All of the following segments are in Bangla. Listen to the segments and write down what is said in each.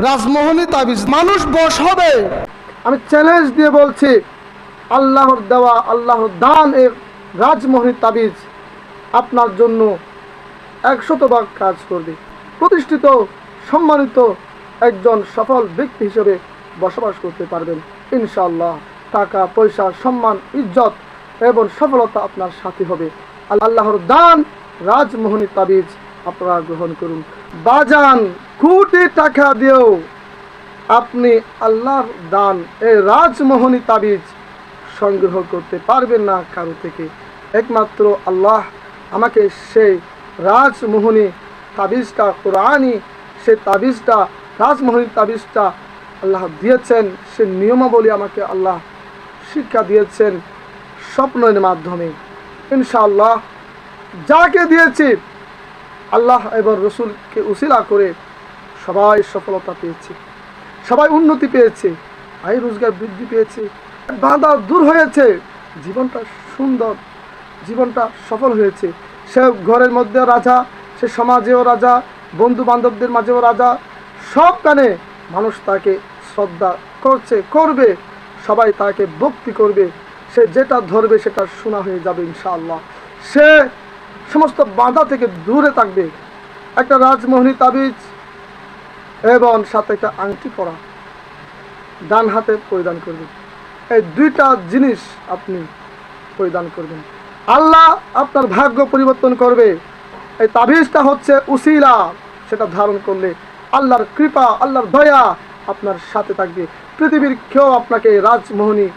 রাজমোহনী তাবিজ মানুষ বশ হবে। আমি চ্যালেঞ্জ দিয়ে বলছি, আল্লাহর দেওয়া আল্লাহর দান এর রাজমোহনী তাবিজ আপনার জন্য 100 ভাগ কাজ করবে। প্রতিষ্ঠিত সম্মানিত একজন সফল ব্যক্তি হিসেবে বসবাস করতে পারবেন ইনশাআল্লাহ। টাকা পয়সা সম্মান ইজ্জত এবং সফলতা আপনার সাথী হবে। আল্লাহর দান রাজমোহনী তাবিজ আপনারা গ্রহণ করুন। বাজান, কোটি টাকা দিয়েও আপনি আল্লাহর দান এই রাজমোহনী তাবিজ সংগ্রহ করতে পারবেন না কারো থেকে। একমাত্র আল্লাহ আমাকে সেই রাজমোহনী তাবিজটা, কোরআনী সেই তাবিজটা, রাজমোহনী তাবিজটা আল্লাহ দিয়েছেন। সে নিয়মাবলী আমাকে আল্লাহ শিক্ষা দিয়েছেন স্বপ্নের মাধ্যমে। ইনশাআল্লাহ যাকে দিয়েছি আল্লাহ এবং রসুলকে উসিলা করে সবাই সফলতা পেয়েছে, সবাই উন্নতি পেয়েছে, আয় রোজগার বৃদ্ধি পেয়েছে, বাধা দূর হয়েছে, জীবনটা সুন্দর, জীবনটা সফল হয়েছে। সে ঘরের মধ্যে রাজা, সে সমাজেও রাজা, বন্ধু বান্ধবদের মাঝেও রাজা। সবখানে মানুষ তাকে শ্রদ্ধা করছে, করবে, সবাই তাকে ভক্তি করবে। সে যেটা ধরবে সেটা শোনা হয়ে যাবে ইনশাআল্লাহ। সে সমস্ত বাধা থেকে দূরে থাকবে। একটা রাজমোহনী তাবিজ এবং সাথে একটা আংটি পরা ডান হাতে পরিধান করবেন। এই দুইটা জিনিস আপনি পরিধান করবেন, আল্লাহ আপনার ভাগ্য পরিবর্তন করবে। এই তাবিজটা হচ্ছে উসিলা, সেটা ধারণ করলে আল্লাহর কৃপা, আল্লাহর দয়া আপনার সাথে থাকবে। পৃথিবীর কেউ আপনাকে রাজমোহনী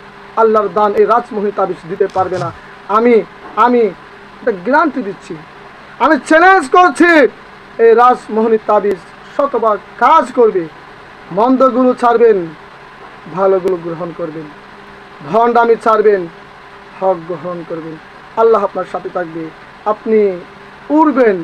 আল্লাহর দান এই রাজমোহনী তাবিজ দিতে পারবে না। আমি এটা গ্যারান্টি দিচ্ছি, আমি চ্যালেঞ্জ করছি, এই রাজমোহনী তাবিজ 100 ভাগ কাজ করবে। মন্দগুলো ছাড়বেন, ভালোগুলো গ্রহণ করবেন, ভণ্ডামি ছাড়বেন, হক গ্রহণ করবেন। আল্লাহ আপনার সাথে থাকবে, আপনি উড়বেন।